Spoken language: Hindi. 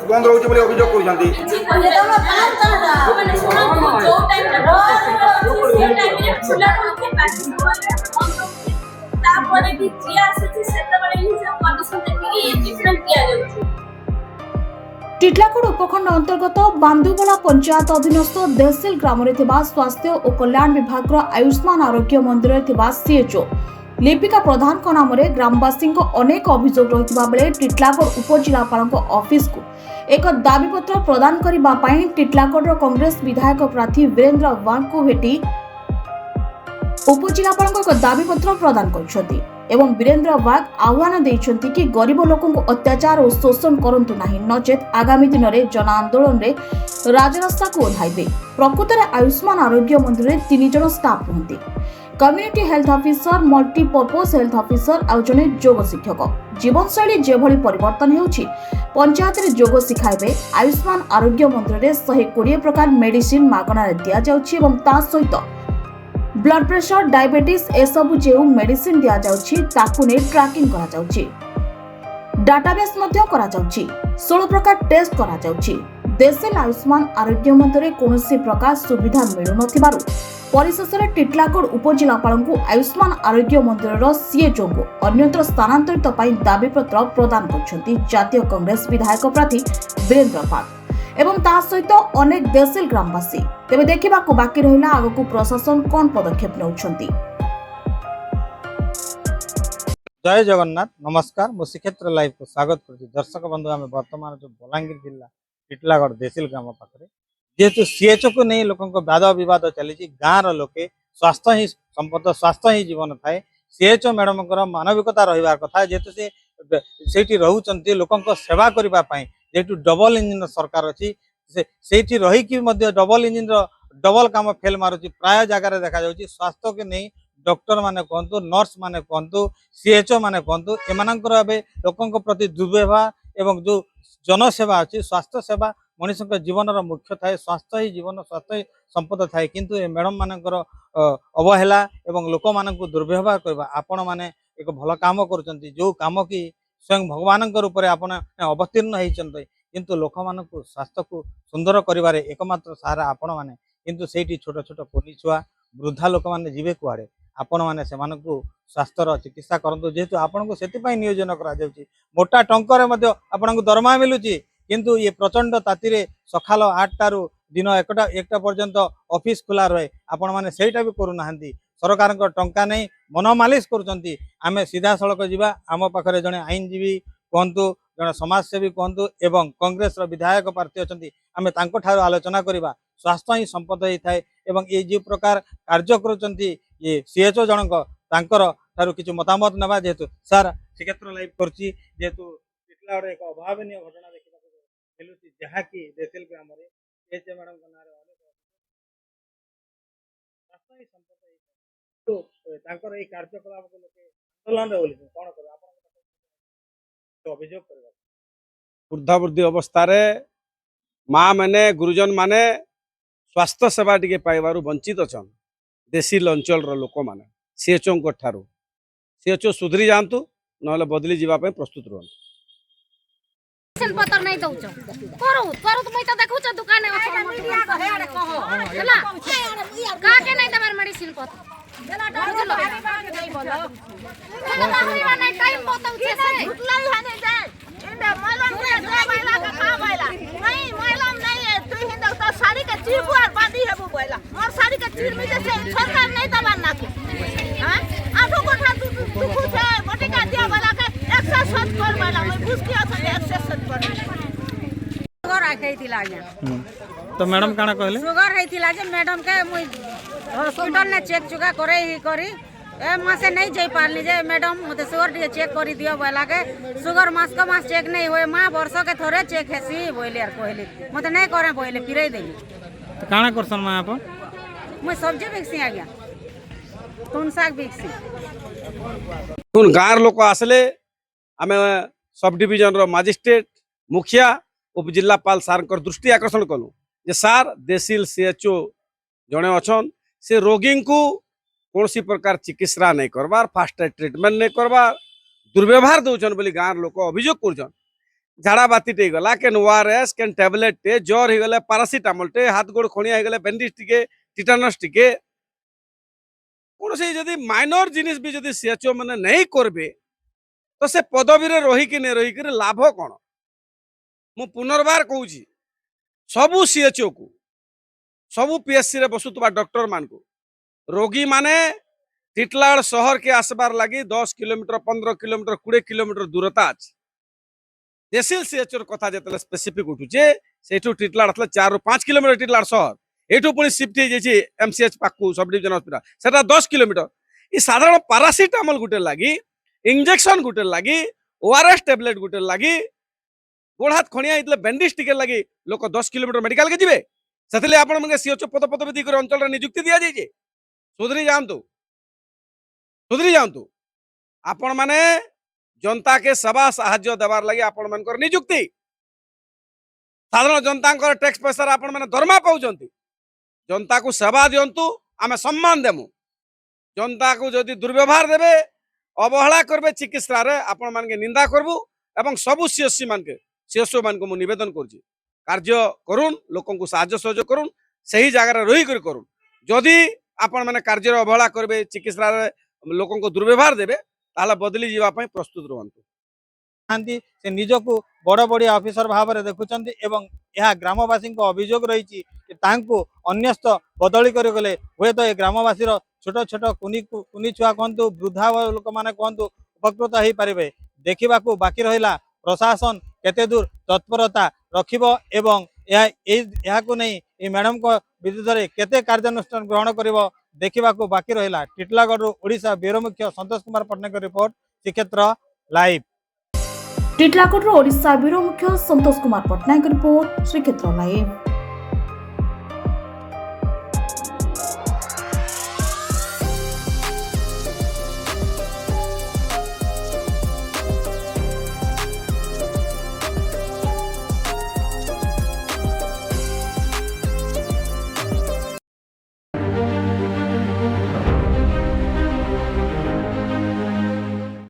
बंद रोचे बोली अभियोग करूछंती टिटलागढ़ उपखंड अंतर्गत बांदुबला पंचायत अधीनस्थ देहसिल ग्राम स्वास्थ्य और कल्याण विभाग आयुष्मान आरोग्य मंदिर सीएचओ लिपिका प्रधान नाम ग्रामवासी अनेक अभियोग रही बेले टिटलागढ़ उपजिलापाल ऑफिस को एक दाबीपत्र प्रदान करने टिटलागढ़ कांग्रेस विधायक प्रार्थी वीरेंद्र वाघ को भेटी उपजिलापाल एक दाबीपत्र प्रदान कर एवं वीरेंद्र वाघ आह्वान देइछन्ति कि गरीब लोकों को अत्याचार और शोषण करंतु नाही नचेत आगामी दिन में जन आंदोलन रे राजरास्ता को ओह्लाइबे। प्रकृत में आयुष्मान आरोग्य मंदिर में 3 जन स्टाफ रहती community health officer multipurpose health officer और जने योग शिक्षक जीवनशैली जेभली परिवर्तन होउछि पंचायत रे योग शिखाइबे। आयुष्मान आरोग्य मंदिर में 120 प्रकार मेडिसिन मागणार दिया जाउछि एवं ता सहित ब्लड प्रेशर डायबिटीज एसबू जो मेडिसिन दि जाउछि ताकु ने ट्रैकिंग करा जाउछि डाटाबेस मध्य करा जाउछि 16 प्रकार टेस्ट करा जाउछि। देशल आयुष्मान आरोग्य मंदिर कोनोसी प्रकार सुविधा मिलु नथिबारु परिशेष में टिटलागढ़ उपजिलापाल को आयुष्मान आरोग्य मंदिर सीएचओ को अन्यत्र स्थानांतरित दाबीपत्र प्रदान करछन्ति जातीय कांग्रेस विधायक प्रार्थी वीरेंद्र वाघ एवं ता सहित अनेक देशल ग्रामवासी। तेबे देखा बाकी रहा आगक प्रशासन कौन पदक्षेप नौछन्ति। जय जगन्नाथ नमस्कार मो श्रीक्षेत्र लाइव को स्वागत करछि। दर्शक बंधु आम वर्तमान जो बलांगीर जिला टिटलागढ़ देसिल ग्राम पाखे जेहेतु सीएचओ को नहीं लोक वाद बद चली गाँव लोके स्वास्थ्य ही संपद स्वास्थ्य ही जीवन थाए सीएचओ मैडम मानविकता रही कथा जेहेतु से रोच लोक सेवा करने जेहेतु डबल इंजिन सरकार अच्छी से रही डबल इंजिन डबल काम फेल मारुची प्राय जगह देखा जाउची स्वास्थ्य के नहीं डॉक्टर माने कहतु नर्स माने कहतु सीएचओ माने कहतु एमानकर एबे लोकंक प्रति दुर्व्यवहार एवं जो जनसेवा अच्छी स्वास्थ्य सेवा मनीष जीवन मुख्य थाए स्वास्थ्य ही जीवन स्वास्थ्य ही संपद थाए किंतु ए मैडम मानकर अवहेला एवं लोक मान दुर्व्यवहार करवा आपण माने एक भल काम करुचंती जो काम की स्वयं भगवान रूप आपण अवतीर्ण होती किंतु लोक मान स्वास्थ्य को सुंदर करिवारे एकमात्र सहारा आपण माने किंतु सेठी छोट छोट कुनी छुआ वृद्धा लोक माने जीवे कुआड़े आपण माने से स्वास्थ्यर चिकित्सा करंतु जेहेतु आपण को सेति नियोजन करा जाउची मोटा टंकर मध्ये आपण को दरमा मिलुची किंतु ये प्रचंड ताती सकाल 8 दिन 1टा पर्यंत ऑफिस खुला रहे आपण माने सेटा भी करूना सरकार टंका नहीं मन मालिश करुचंती आमे सीधा सड़क जीवा आम पाखरे जने आईनजीवी कहतु जड़े समाजसेवी कहतु एवं कांग्रेस विधायक प्रार्थी अच्छा आम तार आलोचना करवा स्वास्थ्य ही संपद ही थाए एवं ये जो प्रकार कार्य करुचंती ये सीएचओ जनक तांकर किसी मतामत नेबा जेहेतु सार श्रीक्षेत्र लाइव करछि जेहेतु टिटलागढ़ एक अभावनीय घटना देखा मिलुची जहाँकि देसिल ग्राम रे सीएचओ मैडम नारे स्वास्थ्य ही संपद ही तो तांकर ये कार्यकलाप को लोके आंदोलन रे बोली कोन कर आपण अभियोग करबा वृद्धावृद्धि अवस्था माँ मैंने गुरुजन माने स्वास्थ्य सेवा टिके पाइबारु वंचित अच्छा देसिल अंचल लोक मैंने सीएचओ ठारू सीएचओ सुधरी जातु ना बदली जावाई प्रस्तुत रुहतु पत्र नहीं दउछ करू करू तो मई तो देखुछ दुकान हला का के नहीं तमर मेडिसिन पत्र चला बुझलो नहीं बोलो चला बाहरी नहीं टाइम बताउ छे से उतला हाने जाए इंदा मालम रे महिला का खा बैला नहीं मालम नहीं तू हिंदा तो साड़ी के चीर को बांधी है वो बैला और साड़ी के चीर में जैसे सरकार नहीं दबा ना के हां आठो को था तू खुद है बटे का दिया वाला के एक्सरसाइज कर वाला मैं बुझ के अथन एक्सरसाइज कर सुगर आखैतिला आज्ञा तो मैडम काना कहले सुगर हेतिला जे मैडम के मुई हॉस्पिटल ने चेक चुका करे ही करी ए मासे नहीं जाई पारली जे मैडम मते सुगर टे चेक करी दियो बोला के सुगर मास का मास चेक नहीं होए मां वर्ष के थोड़े चेक हेसी बोले यार कहले मते नहीं करे बोले फिरई देई तो काना करसन मां आप मुई सब्जी बेचसी आ गया तुन साग बेचसी उन गाँव लोक आसले आम सब डिविजन रो मजिस्ट्रेट मुखिया उपजिलापाल सार दृष्टि आकर्षण कलु जे सार देसिल सीएचओ जड़े अच्छन से रोगी को कौन सी प्रकार चिकित्सा नहीं करवार फास्ट ट्रीटमेंट नहीं करवार दुर्व्यवहार दौन बोली गाँव लोक अभियोग कर झाड़ा बातीटे गला केन ओआरएस केन टैबलेट टे ज्वर ही गले पैरासिटामोल टे हाथ गोड़ खणिया ही गले बैंडेज टिके टिटानस टिके कौन से जदि माइनर जिनिस भी जदि सीएचओ माने नहीं करबे तो से पदवी रे रही कि नहीं रही कि लाभ कौन मु पुनर्बार कहूँ सबू सीएचओ को सबू पीएससी रे बसुवा डॉक्टर मान को रोगी माने टिटलागढ़ शहर के आसबार लगी 10 किलोमीटर 15 किलोमीटर 20 किलोमीटर दूरता अच्छे देसिल सीएचओ कथा जो स्पेसिफिक उठुचे सेठू टिटलागढ़ आसला 4 ରୁ 5 किलोमीटर टिटलागढ़ शहर एठू पुणी शिफ्ट हो जाइए एमसीएच पाखु सब डिविजन हॉस्पिटल सेटा 10 किलोमीटर ये साधारण पैरासिटामोल गुटे लगी इंजेक्शन गुटे लगी ओआरएस टैबलेट गुटे लगी गोड़ हाथ खणिया इतले बैंडेज टिके लगी लोक 10 किलोमीटर मेडिकल के जिवे सेतले आपण मने सीएचओ पद पदवी कर अंचल रे नियुक्ति दिया जाइए सुधरी जांतु आपण माने जनता के सेवा साहाय्य देवार लगी आपण मानकर नियुक्ति साधारण जनता टैक्स पैसा आपण माने दरमा पाउचंती जनता को सेवा दियंतु आमे सम्मान देमु जनता को जदि दुर्व्यवहार देबे अवहेला करबे चिकित्सा रे आपण मान के निंदा करबु एवं सबु सीएससी मान के सीएसओ मान को मु निवेदन करछि कार्य करूं लोकन को साहाय्य सहयोग करूं सही जगह रही कर करूं जदि आपण माने कार्य अवहेला करबे चिकित्सा रे लोकन को दुर्व्यवहार देबे ताला बदली जीवा पई प्रस्तुत रहंतु खांती से निजको बड़ बड़ी ऑफिसर भाव में देखुंत एवं यह ग्रामवासी अभियोग रही अन्यस्त बदली कर गले हुए तो ये ग्रामवासी छोट छोट कुनी छुआ कहतु वृद्धा लोक मैंने कहतु उपकृत हो पारे देखा बाकी रहा प्रशासन केते दूर तत्परता रखिबो एवं यह नहीं मैडम को विरुद्ध में केते कार्यानुष्ठान ग्रहण करिवो देखा बाकी रहा टिटलागढ़ ओडिशा ब्यूरो मुख्य संतोष कुमार पट्टनायक रिपोर्ट श्रीक्षेत्र लाइव टिटलागढ़ ओडिशा ब्यूरो मुख्य संतोष कुमार पट्टनायक रिपोर्ट श्रीक्षेत्र लाइव।